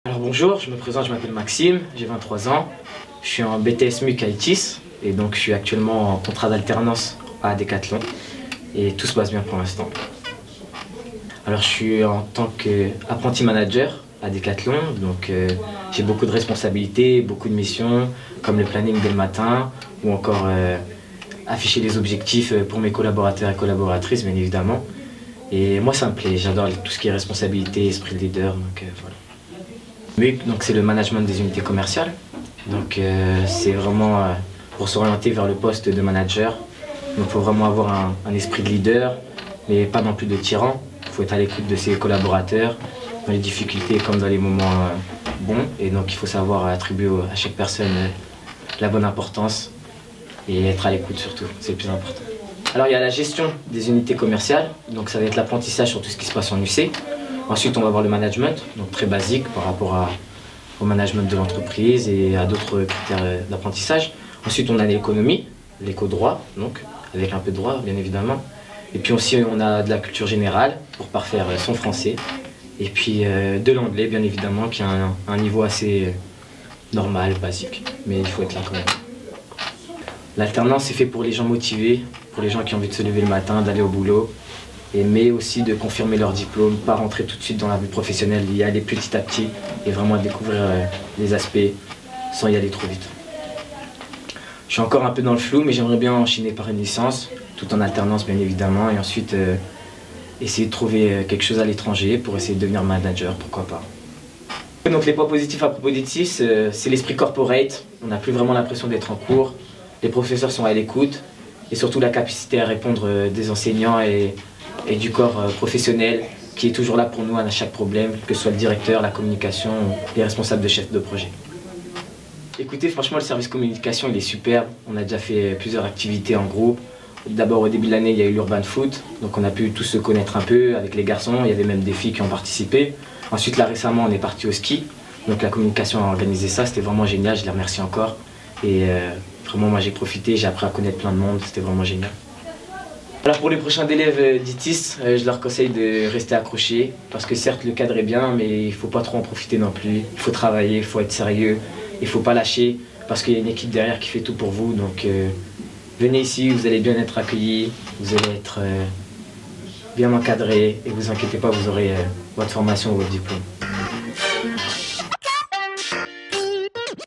Alors bonjour, je me présente, je m'appelle Maxime, j'ai 23 ans, je suis en BTS MUC à ITIS et donc je suis actuellement en contrat d'alternance à Decathlon et tout se passe bien pour l'instant. Alors je suis en tant qu'apprenti manager à Decathlon, donc j'ai beaucoup de responsabilités, beaucoup de missions comme le planning dès le matin ou encore afficher les objectifs pour mes collaborateurs et collaboratrices bien évidemment. Et moi ça me plaît, j'adore tout ce qui est responsabilité, esprit de leader, donc voilà. MUC, donc c'est le management des unités commerciales, donc c'est vraiment pour s'orienter vers le poste de manager. Donc il faut vraiment avoir un esprit de leader, mais pas non plus de tyran. Il faut être à l'écoute de ses collaborateurs, dans les difficultés comme dans les moments bons. Et donc il faut savoir attribuer à chaque personne la bonne importance et être à l'écoute surtout, c'est le plus important. Alors il y a la gestion des unités commerciales, donc ça va être l'apprentissage sur tout ce qui se passe en UC. Ensuite on va voir le management, donc très basique par rapport au management de l'entreprise et à d'autres critères d'apprentissage. Ensuite on a l'économie, l'éco-droit, donc avec un peu de droit bien évidemment. Et puis aussi on a de la culture générale pour parfaire son français. Et puis de l'anglais bien évidemment qui a un niveau assez normal, basique, mais il faut être là quand même. L'alternance est fait pour les gens motivés, pour les gens qui ont envie de se lever le matin, d'aller au boulot, mais aussi de confirmer leur diplôme, pas rentrer tout de suite dans la vie professionnelle, y aller petit à petit et vraiment découvrir les aspects sans y aller trop vite. Je suis encore un peu dans le flou, mais j'aimerais bien enchaîner par une licence, tout en alternance bien évidemment, et ensuite essayer de trouver quelque chose à l'étranger pour essayer de devenir manager, pourquoi pas. Donc les points positifs à propos d'ITIS, c'est l'esprit corporate, on n'a plus vraiment l'impression d'être en cours, les professeurs sont à l'écoute, et surtout la capacité à répondre des enseignants et du corps professionnel qui est toujours là pour nous à chaque problème, que ce soit le directeur, la communication, les responsables de chefs de projet. Écoutez, franchement, le service communication, il est superbe. On a déjà fait plusieurs activités en groupe. D'abord, au début de l'année, il y a eu l'Urban Foot, donc on a pu tous se connaître un peu avec les garçons. Il y avait même des filles qui ont participé. Ensuite, là, récemment, on est parti au ski. Donc la communication a organisé ça, c'était vraiment génial, je les remercie encore. Et vraiment, moi, j'ai profité, j'ai appris à connaître plein de monde, c'était vraiment génial. Alors pour les prochains élèves d'ITIS, je leur conseille de rester accrochés parce que certes le cadre est bien mais il ne faut pas trop en profiter non plus. Il faut travailler, il faut être sérieux, il ne faut pas lâcher parce qu'il y a une équipe derrière qui fait tout pour vous. Donc venez ici, vous allez bien être accueillis, vous allez être bien encadrés et ne vous inquiétez pas, vous aurez votre formation ou votre diplôme.